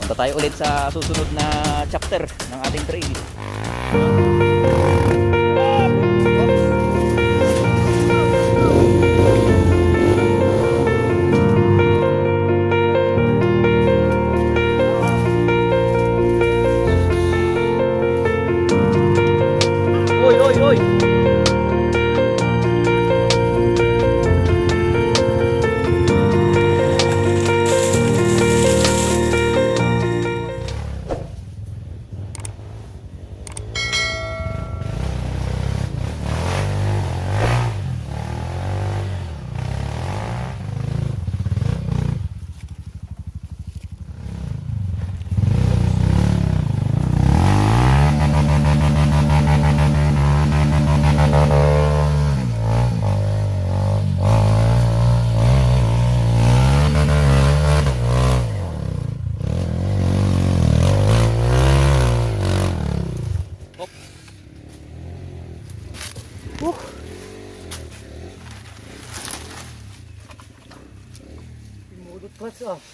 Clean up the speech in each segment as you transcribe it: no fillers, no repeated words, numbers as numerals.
Punta tayo ulit sa susunod na chapter ng ating trail. Oy, oy, oy!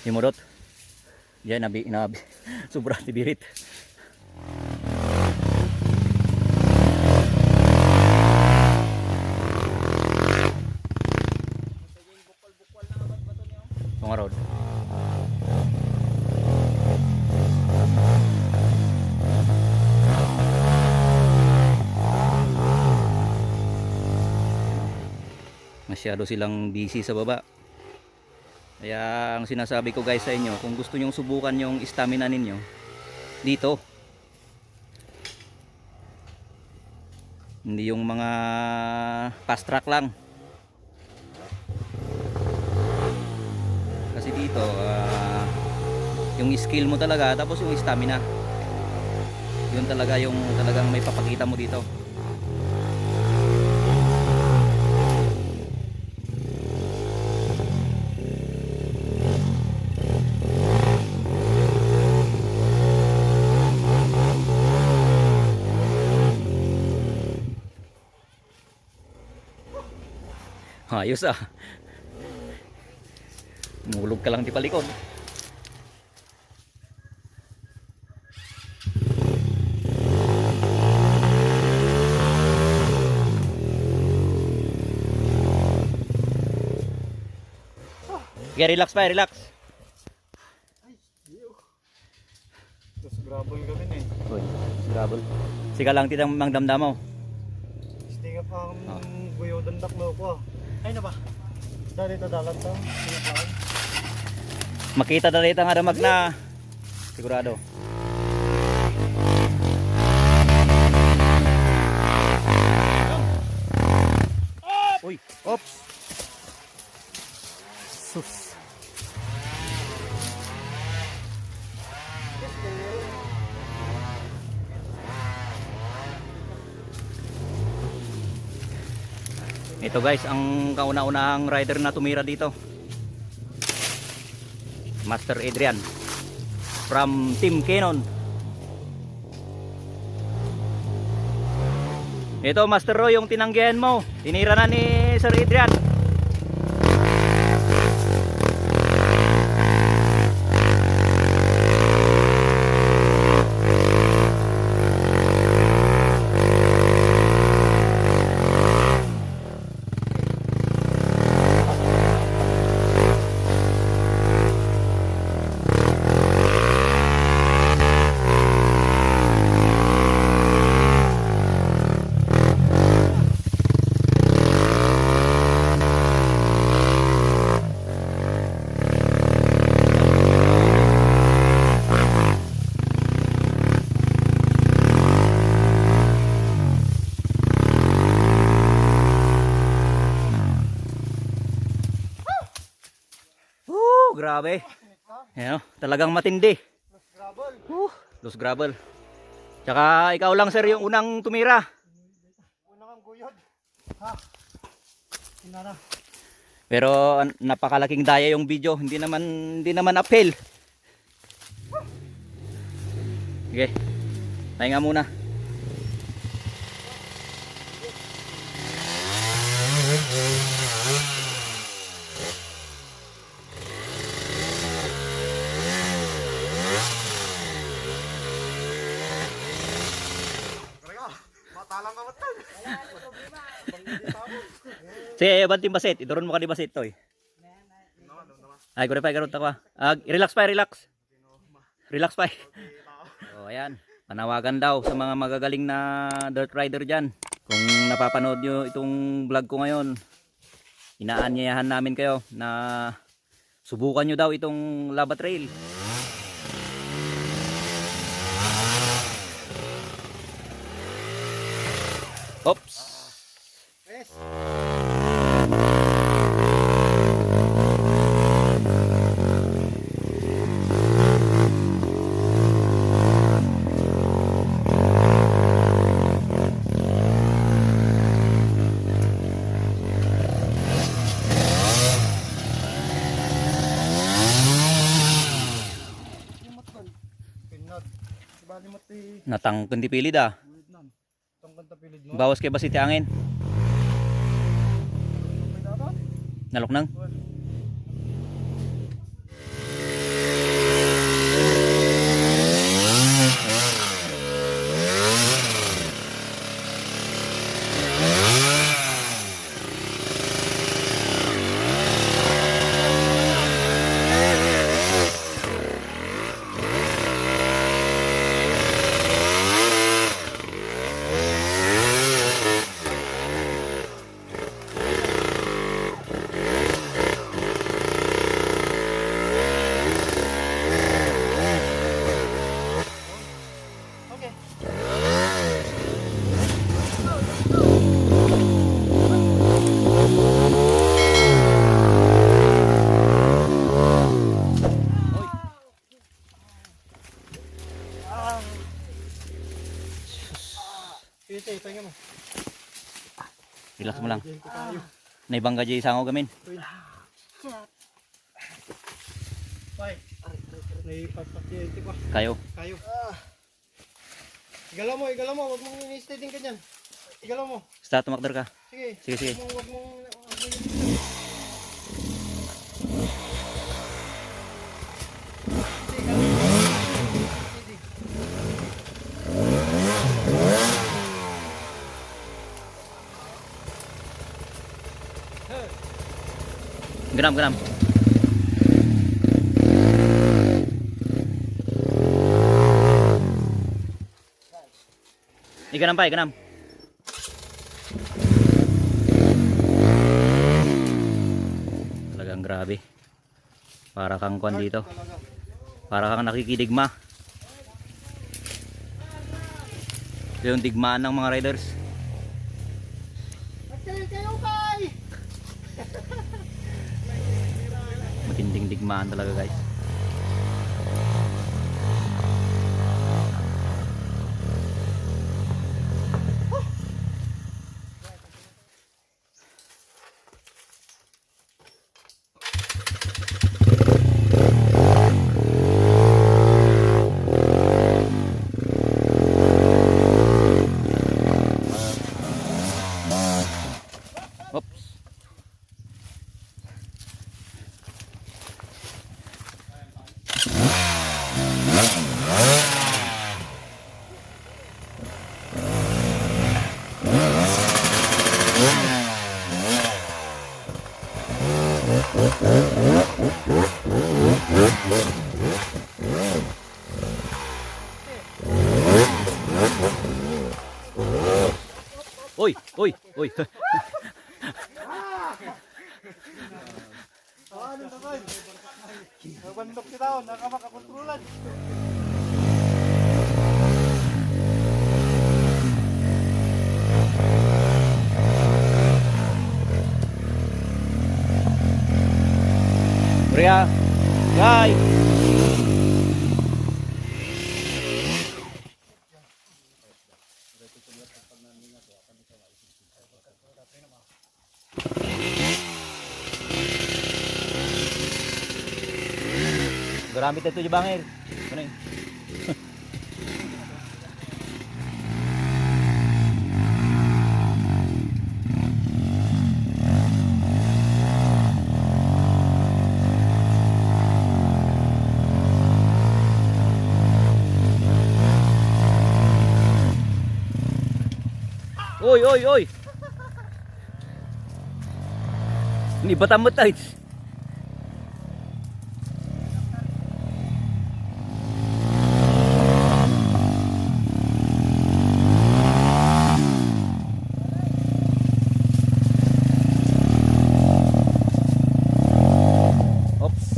Himurot. Yan, nabi. Sobra tibirit. Tunga road. Masyado silang busy sa baba. Kaya ang sinasabi ko guys sa inyo, kung gusto nyong subukan yung stamina ninyo, dito. Hindi yung mga fast track lang. Kasi dito, yung skill mo talaga, tapos yung stamina. Yun talaga yung talagang may papakita mo dito. Ayos ah. Mulog ka lang di palikod. Okay, relax pa, relax. Terus gravel kami nih. Uy, gravel. Sika lang titang mangdamdam mo. Stinga pa ang buyo dandak lo ko. Ay na ba? Dali ta dalan ta. Makita dali ang aramag na. Sigurado. Uy, ops. Sus. Ito guys, ang kauna-unahang rider na tumira dito. Master Adrian from Team Canon. Ito Master Roy, yung tinanggihan mo. Tinira na ni Sir Adrian. Grabe. Ayan, talagang matindi. Los gravel. Tsaka ikaw lang sir yung unang tumira. Unang ang guyod. Ha. Inara. Pero napakalaking daya yung video, hindi naman uphill. Sige. Tayo nga muna. Nakatalang ka matan. Sige, banting basit. Idoron mo ka di basit to eh. Ay, gure pa, garot ako. Relax pa, relax. Relax pa. Oh, ayan. Panawagan daw sa mga magagaling na dirt rider dyan. Kung napapanood nyo itong vlog ko ngayon, inaanyayahan namin kayo na subukan nyo daw itong Lava Trail. Oops. Yes. Pinod. Bali mo ti. Natang kundi pilid ah. Tungkol tapilid mo. Bawas kay basit angin. Naluknang. Okay. Pite, tingnan mo. Relax mo lang. Diyan ko tayo. Naibangga jay sango gamin. Bye. Naipagpasyente ko. Kayo. Kayo. Igalaw mo. Huwag mong ini-stay din ka dyan. Igalaw mo. Start tumakder ka. Sige. Sige, sige. Huwag mong... Genam, genam. Iganam pa, iganam. Talagang grabe. Para kang kwan dito. Para kang nakikidigma. Ito yung digmaan ng mga riders. Matinding digmaan talaga guys. Oops. Uy, uy, uy. Ano naman? Nabandok kita ako, nakamakakontrolan. Korea. Bye. Garamit ito di bangir. Ano yun? Oy, oy, oy. Ini batam mo tayo. Oops.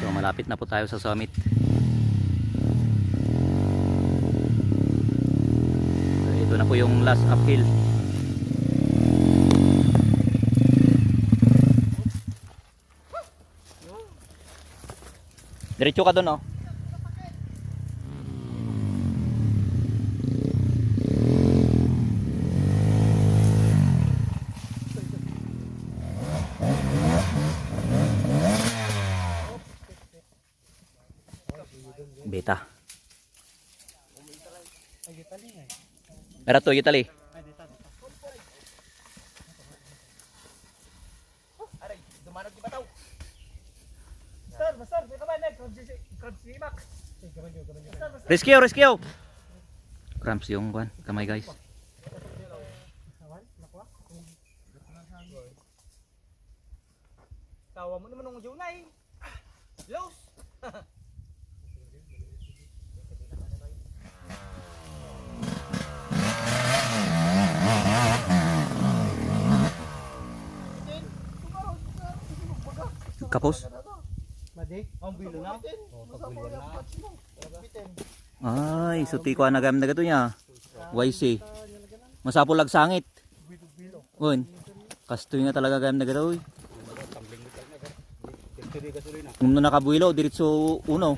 So malapit na po tayo sa summit. So, ito na po yung last uphill. Diretso ka doon, oh. Beta. Era to, gitali. Rescue, rescue. Cramps yung kamay, guys. Tawa mo naman ng Junay. Los. Kapos. Madi, ang bilo na. Pagbulian na. Ay, suti ko na gamit na gato niya. YC. Masapol lag sangit. Uy. Kastoy nga talaga gamit na gato. Kung no nakabuilo, diretso uno.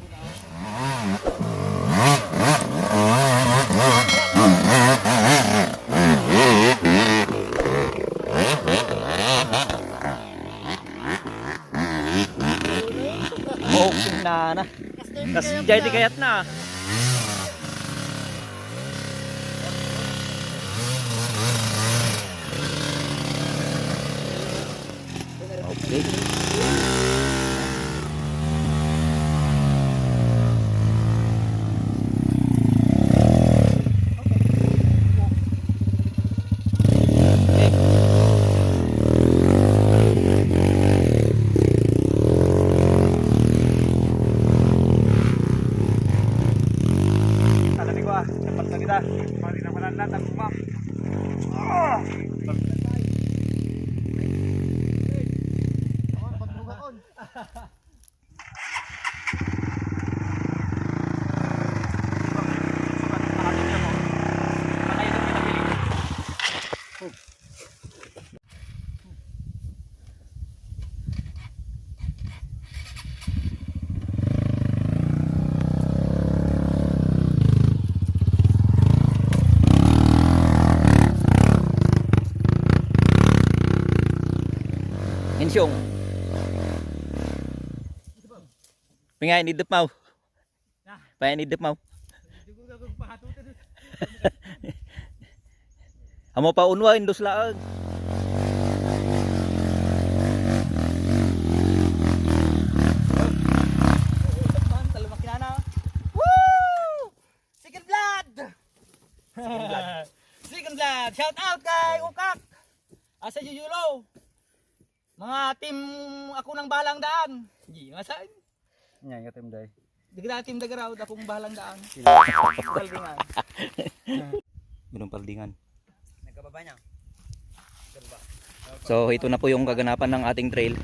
Okay na. Kas jadi kayat na. Okay. Talabi ko dapat na kita. Mali na manan lahat ang map. Insyong. Pingay ni mau. Paya ni mau. Amo pa unwa indos laag. Second blood. Second blood. Shout out kay Ukak. Asa Yuyulo. Mga team ako ng bahalang daan. Gi, masan? Nya team day. Digra team dagaraw akong bahalang daan. Paldingan. Gunung Paldingan. Nagkababa niya. So ito na po yung kaganapan ng ating trail.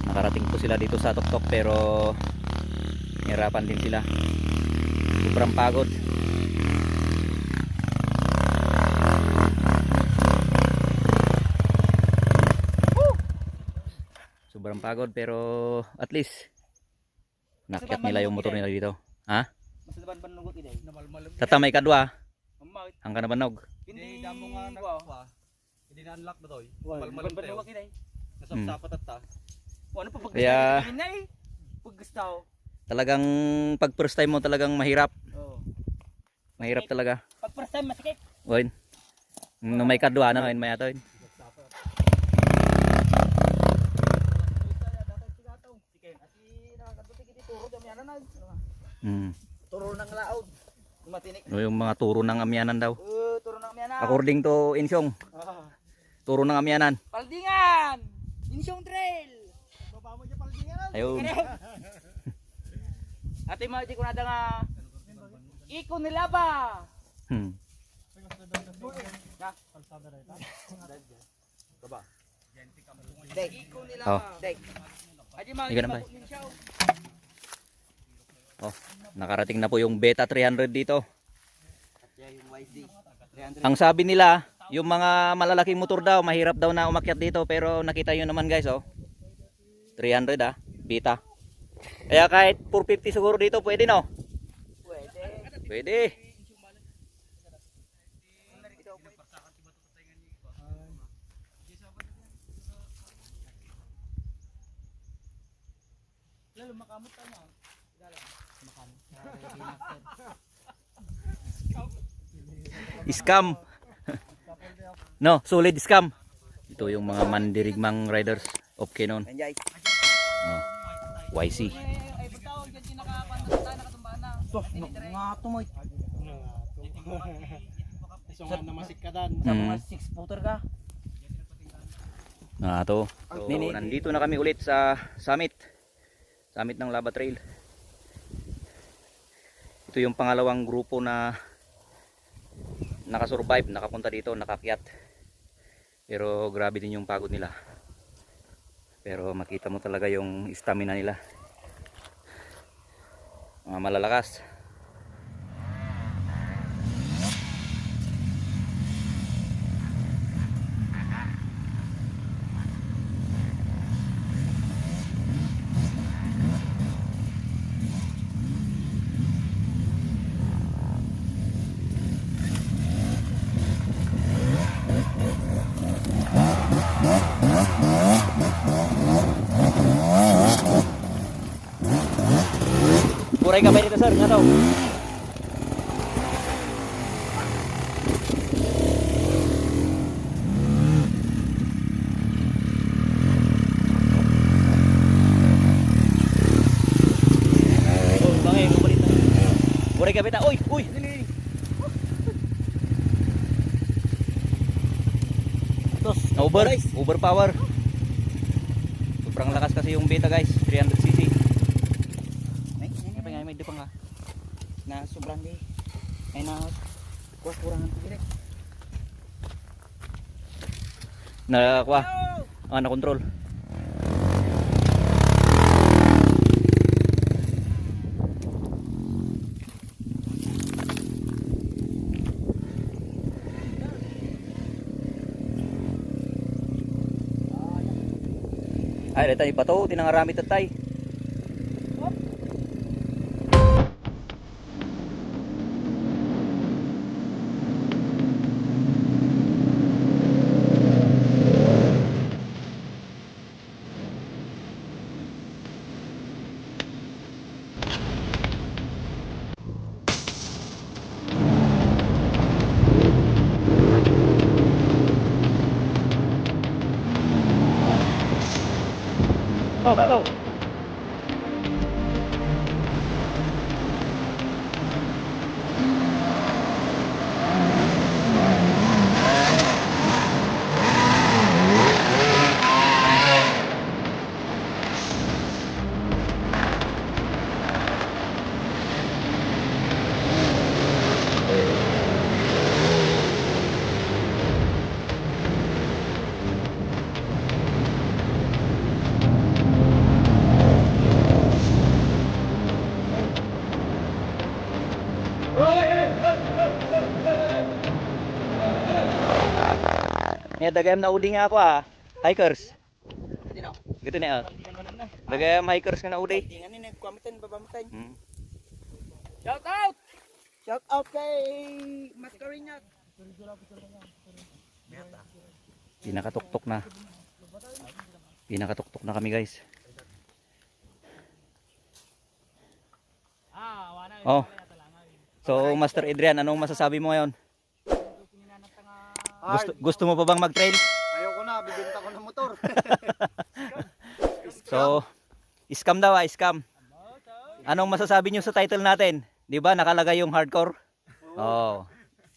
Nakarating po sila dito sa tuktok pero hirapan din sila. Sobrang pagod. Sobrang pagod pero at least nakyat nila yung motor nila dito. Ha? Masaban banugot ide. Tatamay kadwa. Ang kanabanog. Hindi damo nga nagwa. Hindi na unlock ba toy? Malmalom tayo. Nasapsapat at ta. Ano pa pag Kaya pag gusto. talagang pag first time mo talagang mahirap. Oo. Mahirap talaga. Pag first time masikip. Oy. No may kadwa na ngayon may ato. Hmm. Turo ng laod. Matinik. Yung mga turo ng amyanan daw. Turo ng miyana. According to Insyong, turo ng amyanan. Paldingan! Insyong trail! Baba mo dyan paldingan. Ayun. Ate mo, di ko nada nga. Iko nila ba? Hmm. Dek. Iko nila Oh. ba? Dek. Adi mo, Ikaw naman. Oh, nakarating na po yung Beta 300 dito. Ang sabi nila, yung mga malalaking motor daw, mahirap daw na umakyat dito. Pero nakita nyo naman guys, oh. 300 Beta. Kaya kahit 450 siguro dito, pwede no? Pwede. Pwede. Lalo makamot ka na. Scam. No, solid scam. Ito yung mga mandirigmang riders of Canon. Anjay. Oh. YC. Ay, bitaw, dyan kinakapanata, nakatumbahan na. So, nga tumoy. So nga namasik ka dan. Sa mga 6 footer ka. To. So, nandito na kami ulit sa summit. Summit ng Lava Trail. Ito yung pangalawang grupo na nakasurvive, nakapunta dito, nakakyat. Pero grabe din yung pagod nila. Pero makita mo talaga yung stamina nila. Mga malalakas. Buray ka ba dito sir? Nga daw. Oh, bangay, mabalit na. Buray ka ba? Uy, uy! Overpower. Sobrang lakas kasi yung Beta guys, 300cc. May dupang nga. Na sobrang di. Ay na kurangan ko direct. Nakakuha. Na control. Ay, dito pa to, tinangarami tatay. Oh, go. Nya dagayam na udi nga ako hikers. Gitu na. Dagayam hikers nga na udi. Tingnan ni nagkwamitan babamitan. Hmm. Shout out. Shout out kay Mascarinyak. Pinakatuktok na. Pinakatuktok na kami guys. Wala. Oh. So Master Adrian, anong masasabi mo ngayon? Gusto mo pa bang mag-trail? Ayoko na, bibenta ko ng motor. So, scam daw scam. Anong masasabi nyo sa title natin? 'Di ba nakalagay yung hardcore? Oh.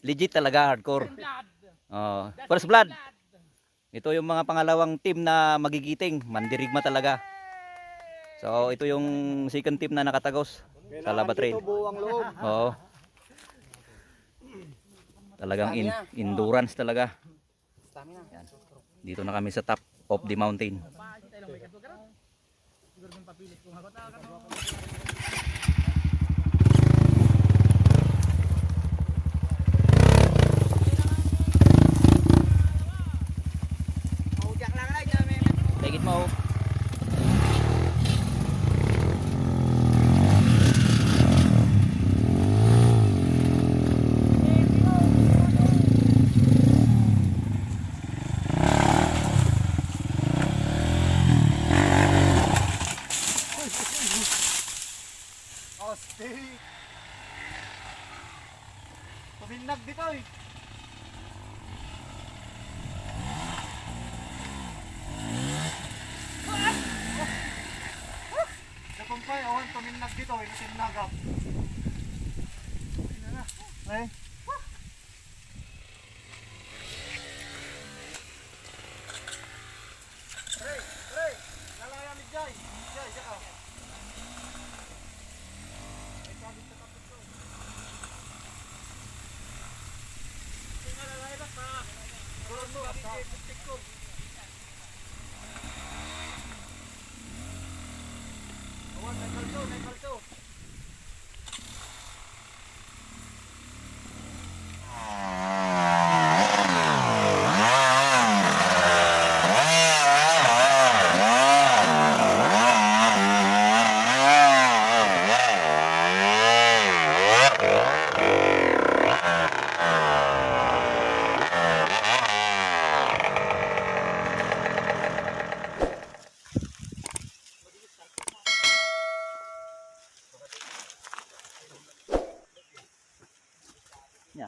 Legit talaga hardcore. Oh, first blood. Ito yung mga pangalawang team na magigiting, mandirigma talaga. So, ito yung second team na nakatagos sa Lava Trail. Ito buwang loob. Oo. Talagang endurance talaga. Yan. Dito na kami sa top of the mountain. Take it mo. Astig. Tuminag dito eh. Nakumpay, awan tuminag dito eh. Natinagap. Eh. Ray, lalaya ni Jai. Jai, jaka. Ya.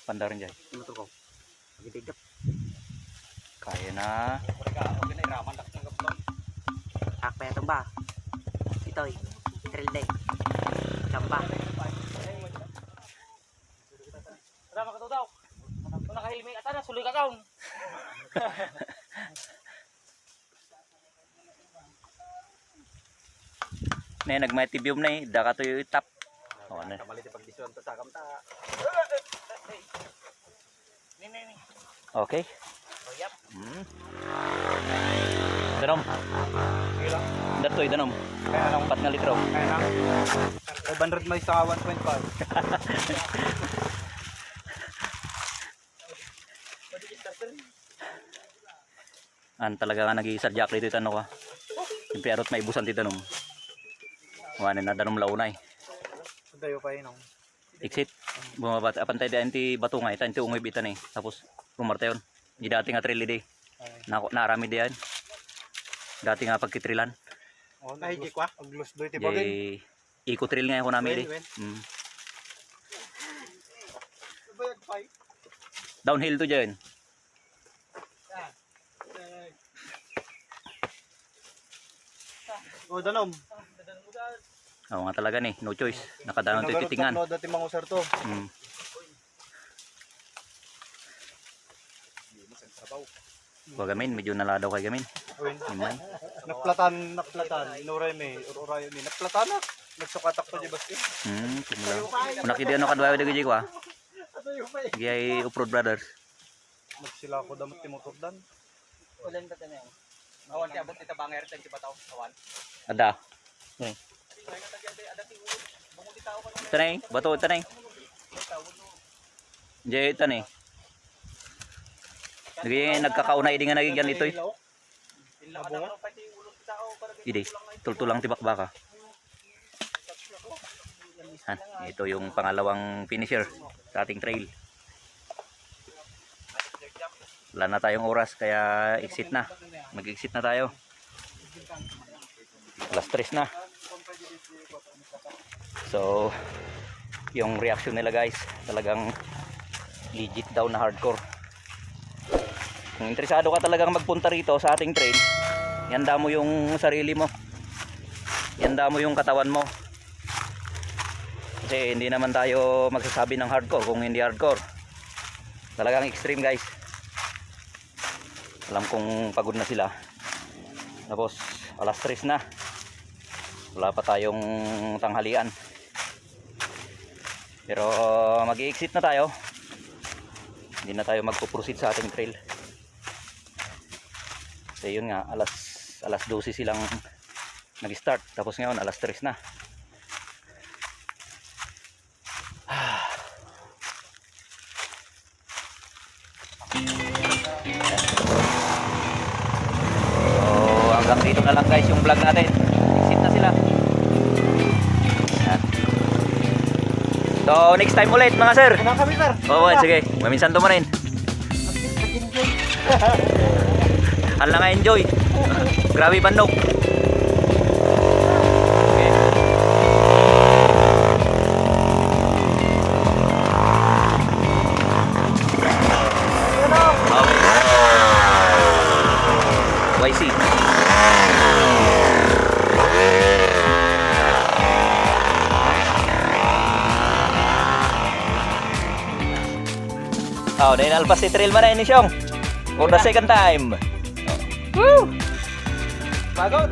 Pandar rin dyan. Kaya na. Akpe tumba. Itoy. Trail day. Tamba. Tama ka daw. Kung nakahilmi ata na suloy ka kaon. Na nagmatibium na eh. Daka to yung tap. Oh, ano. Okay. Danom. Datoy danom. Kaya lang. 4 nga litro. Kaya lang. 500 may sa 1.5. Talaga nga nag-iisadyak dito ito ano ka. Siyempre arot maibusan dito danom. Wala na danom launay. Dayo pa yun. Exit. Bumabat. Apantay di anti bato nga. Ita anti ungoy bitan eh. Tapos rumarte yun. Di dati nga trail di. Naarami di yan. Dati nga pagkitrilan. Oh, nahigik kwa. Aglos doy ti bagay. Di eco-trail nga ako namin di. Bayag pa. Downhill to dyan. Oh, danom. Oo nga talaga ni. No choice. Nakadanon to titingan. Nagaro't dati mangusar to. Gamin, medyo naladaw kay gamin. Himay. Naplatan. Nuray may. Uray may. Naplatan na. Nagsukatak pa di baski. Tumula. Kung nakita ano kadwayo dito ko ah. Giyay Uprod Brothers. Nagsila ko damot ti motor dan. Ulan ta na. Awan ti abot ti tabanger tan ti bataw. Awan. Ada. Tanay, bato tanay. Jay tanay. Nagkakaunay din nga nagigyan ito eh. Idi, tultulang tibak baka. Ito yung pangalawang finisher sa ating trail. Wala na tayong oras kaya exit na. Mag-exit na tayo. Alas 3 na. So, yung reaction nila guys, talagang legit daw na hardcore. Kung interesado ka talagang magpunta rito sa ating trail, ihanda mo yung sarili mo, ihanda mo yung katawan mo, kasi hindi naman tayo magsasabi ng hardcore kung hindi hardcore. Talagang extreme guys. Alam kong pagod na sila, tapos alas 3 na, wala pa tayong tanghalian, pero mag-i-exit na tayo. Hindi na tayo magpo-proceed sa ating trail. So yun nga, alas 12 silang nag-start, tapos ngayon alas 3 na. So hanggang dito na lang guys yung vlog natin. Exit na sila. Yan. So next time ulit mga sir. Ano kami, sir? Oo, sige. Maminsan to mo rin. Hala nga enjoy. Grabe bandok. Okay. Okay. YC. Oh, dahil alpas si trail man na ini siyong. For the second time. Pagod.